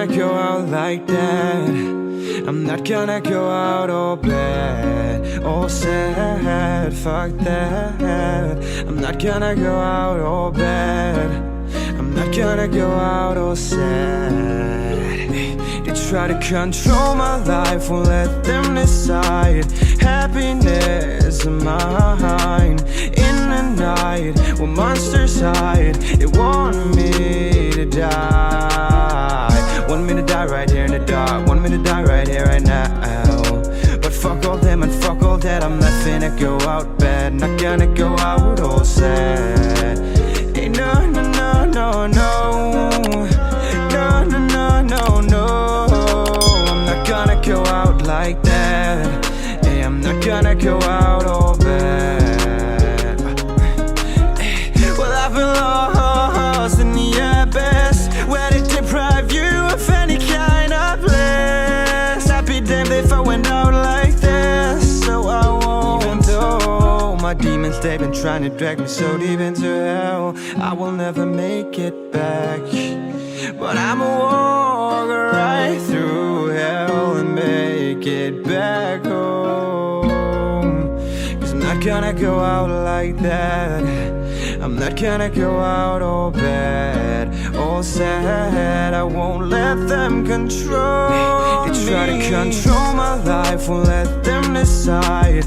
gonna go out like that. I'm not gonna go out all bad, all sad, fuck that. I'm not gonna go out all bad. I'm not gonna go out all sad. They try to control my life, won't let them decide. Happiness of mine. In the night, where monsters hide, they want me to die. Want me to die right here in the dark. Want me to die right here, right now. But fuck all them and fuck all that. I'm not finna go out bad. Not gonna go out all sad. Hey, no, no, no, no, no. No, no, no, no, no. I'm not gonna go out like that. Hey, I'm not gonna go out all bad. Well, I've been lost in the abyss, where they deprive you of any kind of bliss. I'd be damned if I went out like this. So I won't. Even though my demons, they've been trying to drag me so deep into hell, I will never make it back. But I'ma walk right through hell and make it back home. 'Cause I'm not gonna go out like that. I'm not gonna go out all bad, all sad. I won't let them control me. They try to control my life, won't let them decide.